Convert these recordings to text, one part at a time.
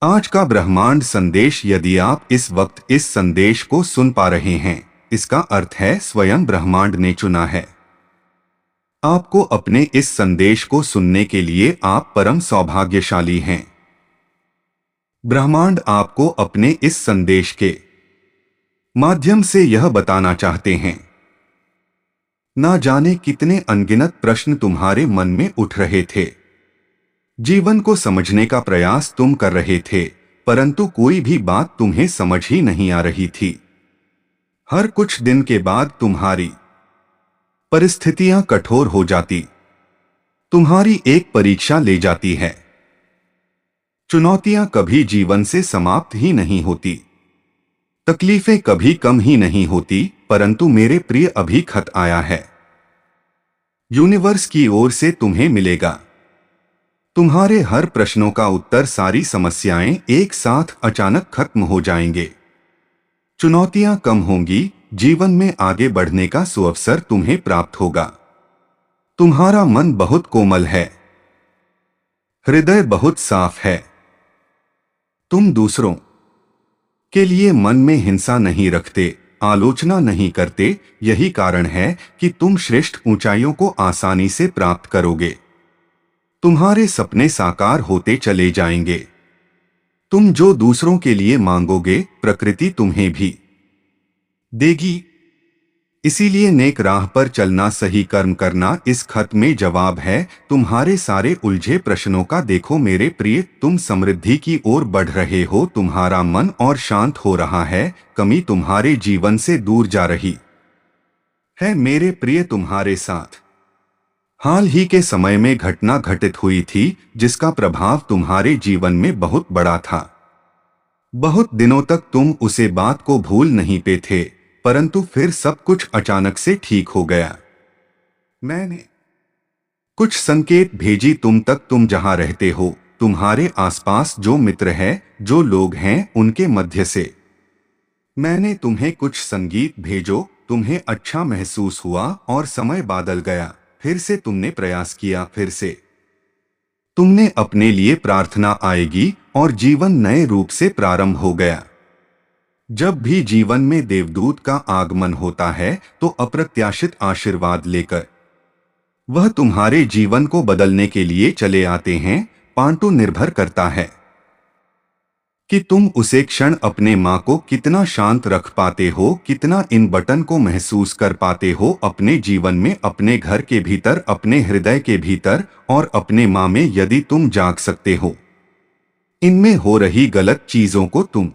आज का ब्रह्मांड संदेश, यदि आप इस वक्त इस संदेश को सुन पा रहे हैं, इसका अर्थ है स्वयं ब्रह्मांड ने चुना है आपको अपने इस संदेश को सुनने के लिए। आप परम सौभाग्यशाली हैं। ब्रह्मांड आपको अपने इस संदेश के माध्यम से यह बताना चाहते हैं। ना जाने कितने अनगिनत प्रश्न तुम्हारे मन में उठ रहे थे। जीवन को समझने का प्रयास तुम कर रहे थे, परंतु कोई भी बात तुम्हें समझ ही नहीं आ रही थी। हर कुछ दिन के बाद तुम्हारी परिस्थितियां कठोर हो जाती, तुम्हारी एक परीक्षा ले जाती है। चुनौतियां कभी जीवन से समाप्त ही नहीं होती, तकलीफें कभी कम ही नहीं होती, परंतु मेरे प्रिय अभी खत आया है। यूनिवर्स की ओर से तुम्हें मिलेगा। तुम्हारे हर प्रश्नों का उत्तर, सारी समस्याएं एक साथ अचानक खत्म हो जाएंगे। चुनौतियां कम होंगी, जीवन में आगे बढ़ने का सुअवसर तुम्हें प्राप्त होगा। तुम्हारा मन बहुत कोमल है, हृदय बहुत साफ है। तुम दूसरों के लिए मन में हिंसा नहीं रखते, आलोचना नहीं करते। यही कारण है कि तुम श्रेष्ठ ऊंचाइयों को आसानी से प्राप्त करोगे। तुम्हारे सपने साकार होते चले जाएंगे। तुम जो दूसरों के लिए मांगोगे, प्रकृति तुम्हें भी देगी। इसीलिए नेक राह पर चलना, सही कर्म करना इस खत में जवाब है तुम्हारे सारे उलझे प्रश्नों का। देखो मेरे प्रिय, तुम समृद्धि की ओर बढ़ रहे हो। तुम्हारा मन और शांत हो रहा है, कमी तुम्हारे जीवन से दूर जा रही है। मेरे प्रिय, तुम्हारे साथ हाल ही के समय में घटना घटित हुई थी जिसका प्रभाव तुम्हारे जीवन में बहुत बड़ा था। बहुत दिनों तक तुम उसे बात को भूल नहीं पे थे, परंतु फिर सब कुछ अचानक से ठीक हो गया। मैंने कुछ संकेत भेजी तुम तक। तुम जहां रहते हो, तुम्हारे आसपास जो मित्र हैं, जो लोग हैं, उनके मध्य से मैंने तुम्हें कुछ संगीत भेजो। तुम्हें अच्छा महसूस हुआ और समय बदल गया। फिर से तुमने प्रयास किया, फिर से तुमने अपने लिए प्रार्थना आएगी और जीवन नए रूप से प्रारंभ हो गया। जब भी जीवन में देवदूत का आगमन होता है तो अप्रत्याशित आशीर्वाद लेकर वह तुम्हारे जीवन को बदलने के लिए चले आते हैं। पांटू निर्भर करता है कि तुम उसे क्षण अपने मां को कितना शांत रख पाते हो, कितना इन बटन को महसूस कर पाते हो अपने जीवन में, अपने घर के भीतर, अपने हृदय के भीतर और अपने मां में। यदि तुम जाग सकते हो, इनमें हो रही गलत चीजों को तुम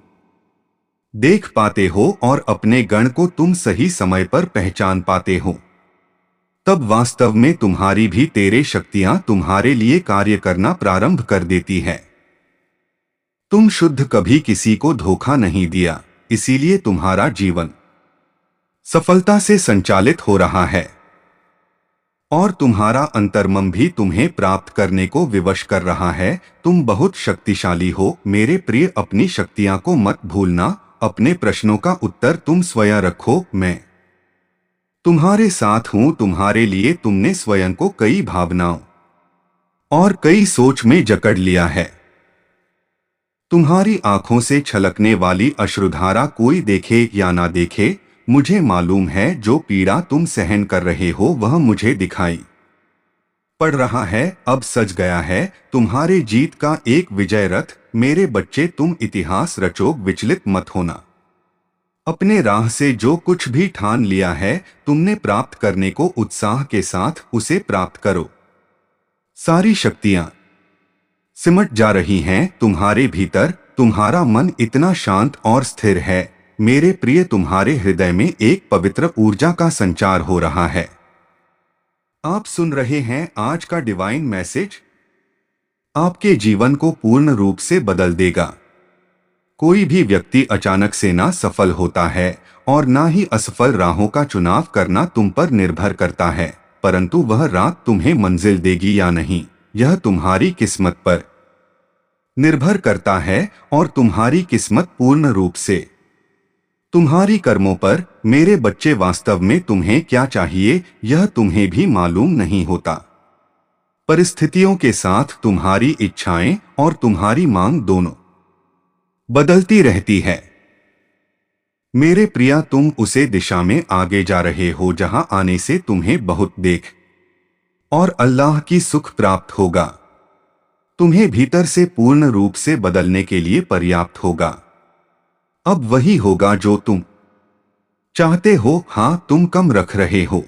देख पाते हो और अपने गण को तुम सही समय पर पहचान पाते हो, तब वास्तव में तुम्हारी भी तेरे शक्तियां तुम्हारे लिए कार्य करना प्रारंभ कर देती है। तुम शुद्ध कभी किसी को धोखा नहीं दिया, इसीलिए तुम्हारा जीवन सफलता से संचालित हो रहा है और तुम्हारा अंतर्मन भी तुम्हें प्राप्त करने को विवश कर रहा है। तुम बहुत शक्तिशाली हो मेरे प्रिय, अपनी शक्तियां को मत भूलना। अपने प्रश्नों का उत्तर तुम स्वयं रखो। मैं तुम्हारे साथ हूं। तुम्हारे लिए तुमने स्वयं को कई भावनाओं और कई सोच में जकड़ लिया है। तुम्हारी आंखों से छलकने वाली अश्रुधारा कोई देखे या ना देखे, मुझे मालूम है जो पीड़ा तुम सहन कर रहे हो वह मुझे दिखाई पड़ रहा है। अब सज गया है तुम्हारे जीत का एक विजय रथ। मेरे बच्चे, तुम इतिहास रचो, विचलित मत होना। अपने राह से जो कुछ भी ठान लिया है तुमने प्राप्त करने को, उत्साह के साथ उसे प्राप्त करो। सारी शक्तियां सिमट जा रही हैं तुम्हारे भीतर। तुम्हारा मन इतना शांत और स्थिर है मेरे प्रिय, तुम्हारे हृदय में एक पवित्र ऊर्जा का संचार हो रहा है। आप सुन रहे हैं आज का डिवाइन मैसेज, आपके जीवन को पूर्ण रूप से बदल देगा। कोई भी व्यक्ति अचानक से ना सफल होता है और ना ही असफल राहों का चुनाव करना तुम पर निर्भर करता है, परंतु वह रात तुम्हें मंजिल देगी या नहीं, यह तुम्हारी किस्मत पर निर्भर करता है और तुम्हारी किस्मत पूर्ण रूप से तुम्हारी कर्मों पर। मेरे बच्चे, वास्तव में तुम्हें क्या चाहिए यह तुम्हें भी मालूम नहीं होता। परिस्थितियों के साथ तुम्हारी इच्छाएं और तुम्हारी मांग दोनों बदलती रहती है। मेरे प्रिया, तुम उसे दिशा में आगे जा रहे हो जहां आने से तुम्हें बहुत देख और अल्लाह की सुख प्राप्त होगा। तुम्हें भीतर से पूर्ण रूप से बदलने के लिए पर्याप्त होगा। अब वही होगा जो तुम चाहते हो। हां, तुम कम रख रहे हो।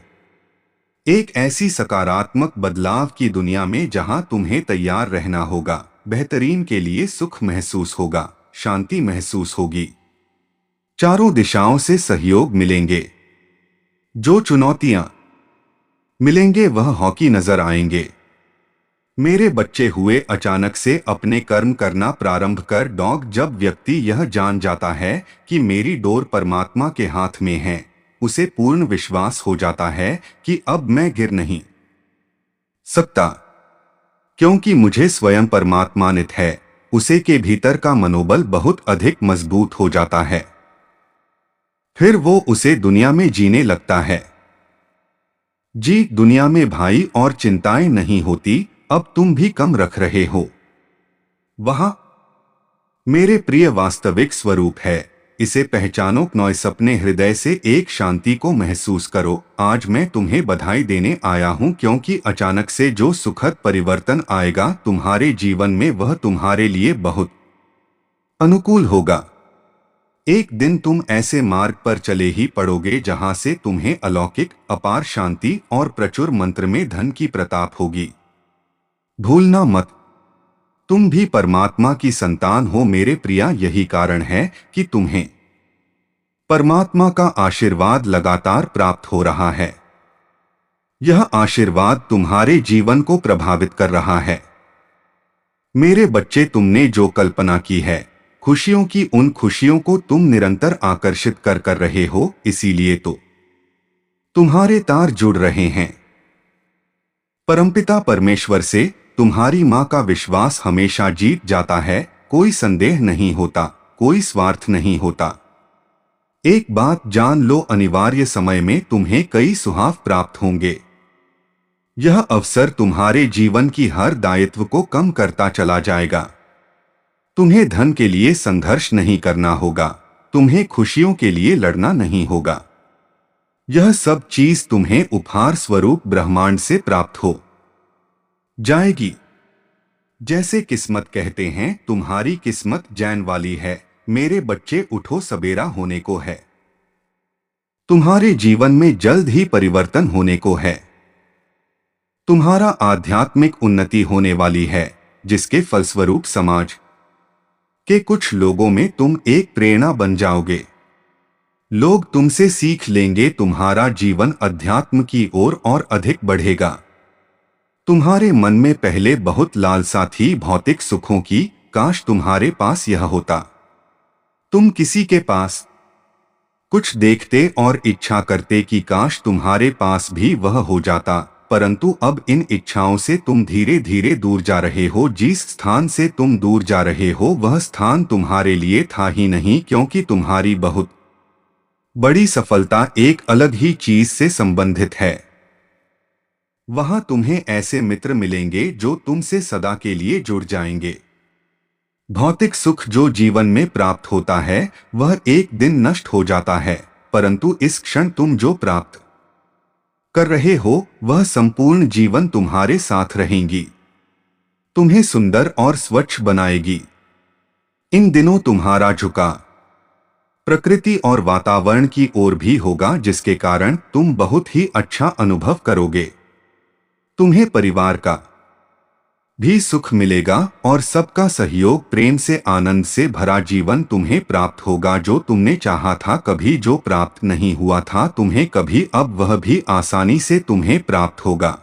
एक ऐसी सकारात्मक बदलाव की दुनिया में जहां तुम्हें तैयार रहना होगा। बेहतरीन के लिए सुख महसूस होगा, शांति महसूस होगी, चारों दिशाओं से सहयोग मिलेंगे। जो चुनौतियां मिलेंगे वह हॉकी नजर आएंगे। मेरे बच्चे हुए अचानक से अपने कर्म करना प्रारंभ कर डॉग। जब व्यक्ति यह जान जाता है कि मेरी डोर परमात्मा के हाथ में है, उसे पूर्ण विश्वास हो जाता है कि अब मैं गिर नहीं सकता, क्योंकि मुझे स्वयं परमात्मानित है। उसे के भीतर का मनोबल बहुत अधिक मजबूत हो जाता है। फिर वो उसे दुनिया में जीने लगता है। जी, दुनिया में भाई और चिंताएं नहीं होती। अब तुम भी कम रख रहे हो। वहां मेरे प्रिय वास्तविक स्वरूप है। इसे पहचानो। नौ सपने हृदय से एक शांति को महसूस करो। आज मैं तुम्हें बधाई देने आया हूं, क्योंकि अचानक से जो सुखद परिवर्तन आएगा तुम्हारे जीवन में, वह तुम्हारे लिए बहुत अनुकूल होगा। एक दिन तुम ऐसे मार्ग पर चले ही पड़ोगे जहां से तुम्हें अलौकिक अपार शांति और प्रचुर मंत्र में धन की प्रताप होगी। भूलना मत, तुम भी परमात्मा की संतान हो मेरे प्रिया। यही कारण है कि तुम्हें परमात्मा का आशीर्वाद लगातार प्राप्त हो रहा है। यह आशीर्वाद तुम्हारे जीवन को प्रभावित कर रहा है। मेरे बच्चे, तुमने जो कल्पना की है, खुशियों की, उन खुशियों को तुम निरंतर आकर्षित कर रहे हो। इसीलिए तो तुम्हारे तार जुड़ रहे हैं। परमपिता परमेश्वर से तुम्हारी मां का विश्वास हमेशा जीत जाता है। कोई संदेह नहीं होता, कोई स्वार्थ नहीं होता। एक बात जान लो, अनिवार्य समय में तुम्हें कई सुहाव प्राप्त होंगे। यह अवसर तुम्हारे जीवन की हर दायित्व को कम करता चला जाएगा। तुम्हें धन के लिए संघर्ष नहीं करना होगा, तुम्हें खुशियों के लिए लड़ना नहीं होगा। यह सब चीज तुम्हें उपहार स्वरूप ब्रह्मांड से प्राप्त हो जाएगी। जैसे किस्मत कहते हैं, तुम्हारी किस्मत जैन वाली है। मेरे बच्चे, उठो, सबेरा होने को है। तुम्हारे जीवन में जल्द ही परिवर्तन होने को है। तुम्हारा आध्यात्मिक उन्नति होने वाली है, जिसके फलस्वरूप समाज के कुछ लोगों में तुम एक प्रेरणा बन जाओगे। लोग तुमसे सीख लेंगे। तुम्हारा जीवन अध्यात्म की ओर और अधिक बढ़ेगा। तुम्हारे मन में पहले बहुत लालसा थी भौतिक सुखों की। काश तुम्हारे पास यह होता। तुम किसी के पास कुछ देखते और इच्छा करते कि काश तुम्हारे पास भी वह हो जाता, परंतु अब इन इच्छाओं से तुम धीरे धीरे दूर जा रहे हो। जिस स्थान से तुम दूर जा रहे हो, वह स्थान तुम्हारे लिए था ही नहीं, क्योंकि तुम्हारी बहुत बड़ी सफलता एक अलग ही चीज से संबंधित है। वहां तुम्हें ऐसे मित्र मिलेंगे जो तुमसे सदा के लिए जुड़ जाएंगे। भौतिक सुख जो जीवन में प्राप्त होता है, वह एक दिन नष्ट हो जाता है, परंतु इस क्षण तुम जो प्राप्त कर रहे हो, वह संपूर्ण जीवन तुम्हारे साथ रहेंगी। तुम्हें सुंदर और स्वच्छ बनाएगी। इन दिनों तुम्हारा झुका प्रकृति और वातावरण की ओर भी होगा, जिसके कारण तुम बहुत ही अच्छा अनुभव करोगे। तुम्हें परिवार का भी सुख मिलेगा और सबका सहयोग, प्रेम से, आनंद से भरा जीवन तुम्हें प्राप्त होगा। जो तुमने चाहा था कभी, जो प्राप्त नहीं हुआ था तुम्हें कभी, अब वह भी आसानी से तुम्हें प्राप्त होगा।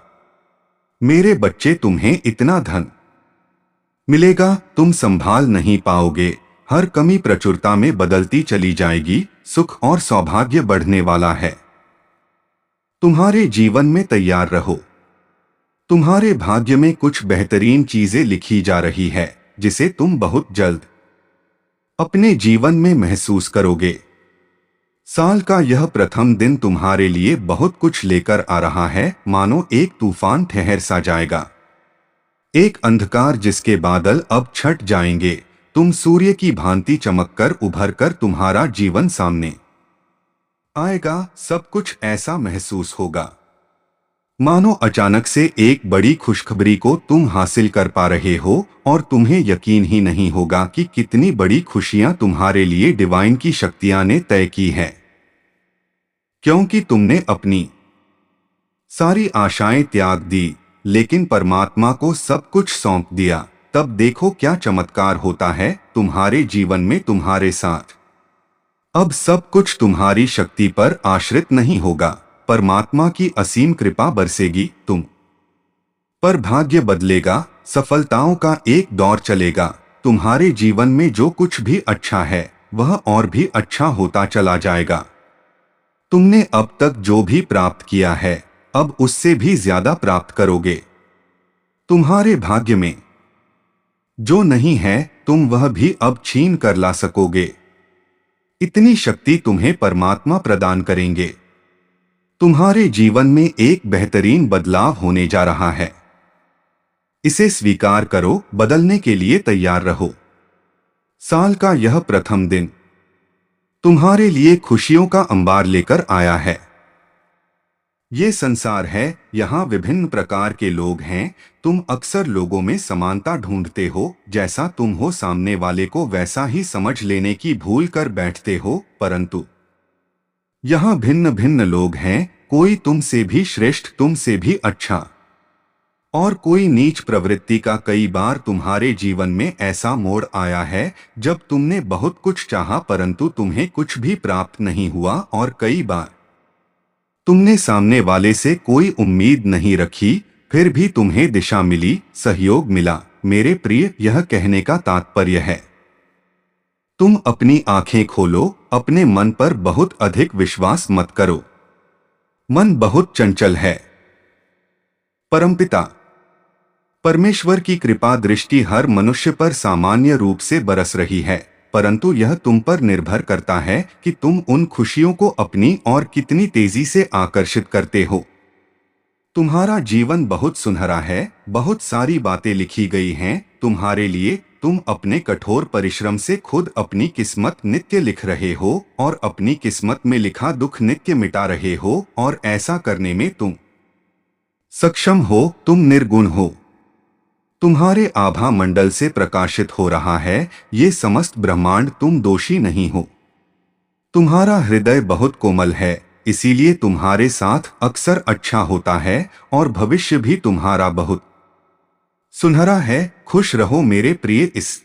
मेरे बच्चे, तुम्हें इतना धन मिलेगा, तुम संभाल नहीं पाओगे। हर कमी प्रचुरता में बदलती चली जाएगी। सुख और सौभाग्य बढ़ने वाला है। तुम्हारे जीवन में तैयार रहो। तुम्हारे भाग्य में कुछ बेहतरीन चीजें लिखी जा रही है, जिसे तुम बहुत जल्द अपने जीवन में महसूस करोगे। साल का यह प्रथम दिन तुम्हारे लिए बहुत कुछ लेकर आ रहा है। मानो एक तूफान ठहर सा जाएगा, एक अंधकार जिसके बादल अब छट जाएंगे। तुम सूर्य की भांति चमककर उभर कर तुम्हारा जीवन सामने आएगा। सब कुछ ऐसा महसूस होगा मानो अचानक से एक बड़ी खुशखबरी को तुम हासिल कर पा रहे हो और तुम्हें यकीन ही नहीं होगा कि कितनी बड़ी खुशियां तुम्हारे लिए डिवाइन की शक्तियां ने तय की है। क्योंकि तुमने अपनी सारी आशाएं त्याग दी, लेकिन परमात्मा को सब कुछ सौंप दिया। तब देखो क्या चमत्कार होता है तुम्हारे जीवन में तुम्हारे साथ। अब सब कुछ तुम्हारी शक्ति पर आश्रित नहीं होगा, परमात्मा की असीम कृपा बरसेगी तुम पर। भाग्य बदलेगा, सफलताओं का एक दौर चलेगा। तुम्हारे जीवन में जो कुछ भी अच्छा है वह और भी अच्छा होता चला जाएगा। तुमने अब तक जो भी प्राप्त किया है अब उससे भी ज्यादा प्राप्त करोगे। तुम्हारे भाग्य में जो नहीं है तुम वह भी अब छीन कर ला सकोगे। इतनी शक्ति तुम्हें परमात्मा प्रदान करेंगे। तुम्हारे जीवन में एक बेहतरीन बदलाव होने जा रहा है। इसे स्वीकार करो, बदलने के लिए तैयार रहो। साल का यह प्रथम दिन तुम्हारे लिए खुशियों का अंबार लेकर आया है। ये संसार है, यहाँ विभिन्न प्रकार के लोग हैं। तुम अक्सर लोगों में समानता ढूंढते हो, जैसा तुम हो सामने वाले को वैसा ही समझ लेने की भूल कर बैठते हो। परंतु यहाँ भिन्न भिन्न लोग हैं, कोई तुमसे भी श्रेष्ठ, तुमसे भी अच्छा और कोई नीच प्रवृत्ति का। कई बार तुम्हारे जीवन में ऐसा मोड़ आया है जब तुमने बहुत कुछ चाहा परंतु तुम्हें कुछ भी प्राप्त नहीं हुआ, और कई बार तुमने सामने वाले से कोई उम्मीद नहीं रखी, फिर भी तुम्हें दिशा मिली, सहयोग मिला। मेरे प्रिय, यह कहने का तात्पर्य है तुम अपनी आंखें खोलो, अपने मन पर बहुत अधिक विश्वास मत करो। मन बहुत चंचल है। परमपिता परमेश्वर की कृपा दृष्टि हर मनुष्य पर सामान्य रूप से बरस रही है, परंतु यह तुम पर निर्भर करता है कि तुम उन खुशियों को अपनी और कितनी तेजी से आकर्षित करते हो। तुम्हारा जीवन बहुत सुनहरा है, बहुत सारी बातें लिखी गई हैं तुम्हारे लिए। तुम अपने कठोर परिश्रम से खुद अपनी किस्मत नित्य लिख रहे हो और अपनी किस्मत में लिखा दुख नित्य मिटा रहे हो, और ऐसा करने में तुम सक्षम हो। तुम निर्गुण हो। तुम्हारे आभा मंडल से प्रकाशित हो रहा है ये समस्त ब्रह्मांड। तुम दोषी नहीं हो। तुम्हारा हृदय बहुत कोमल है, इसीलिए तुम्हारे साथ अक्सर अच्छा होता है और भविष्य भी तुम्हारा बहुत सुनहरा है। खुश रहो मेरे प्रिय। इस